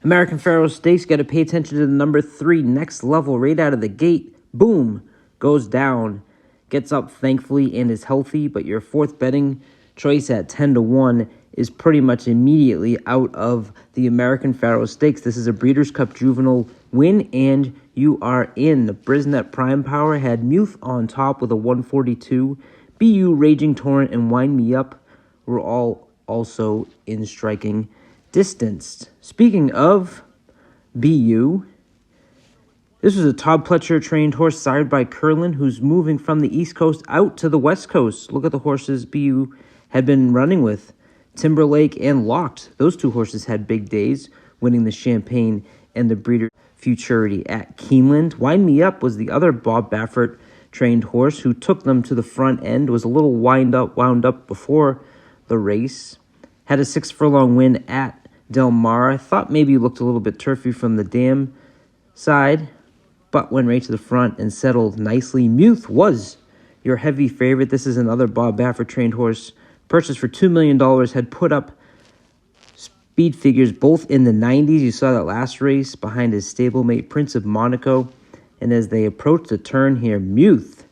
American Pharoah Stakes, got to pay attention to the number 3, Next Level, right out of the gate. Boom, goes down, gets up thankfully and is healthy, but your 4th betting choice at 10-1 is pretty much immediately out of the American Pharoah Stakes. This is a Breeders Cup Juvenile win, and you are in. The Brisnet Prime Power had Muth on top with a 142. BU, Raging Torrent, and Wind Me Up were all also in striking distance. Speaking of BU, this was a Todd Pletcher trained horse sired by Curlin, who's moving from the East Coast out to the West Coast. Look at the horses BU had been running with. Timberlake and Locked. Those 2 horses had big days, winning the Champagne and the Breeder Futurity at Keeneland. Wind Me Up was the other Bob Baffert trained horse who took them to the front end, was a little wound up before the race. Had a 6-furlong win at Del Mar. I thought maybe he looked a little bit turfy from the dam side, but went right to the front and settled nicely. Muth was your heavy favorite. This is another Bob Baffert trained horse, purchased for $2 million, had put up speed figures both in the 90s. You saw that last race behind his stablemate Prince of Monaco. And as they approach the turn here, Muth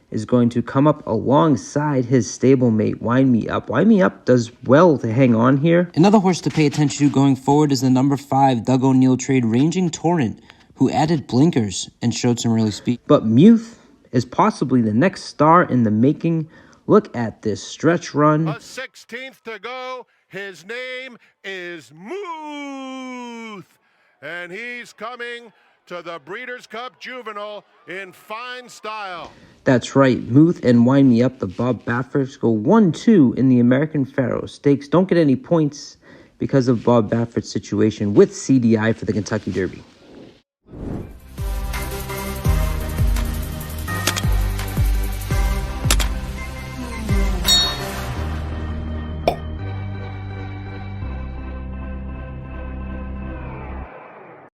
is going to come up alongside his stablemate Wind Me Up. Wind Me Up does well to hang on here. Another horse to pay attention to going forward is the number 5 Doug O'Neill trade Raging Torrent, who added blinkers and showed some really speed. But Muth is possibly the next star in the making. Look at this stretch run. A 16th to go. His name is Muth, and he's coming to the Breeders' Cup Juvenile in fine style. That's right. Muth and Wind Me Up, the Bob Bafferts, go 1-2 in the American Pharoah Stakes. Don't get any points because of Bob Baffert's situation with CDI for the Kentucky Derby.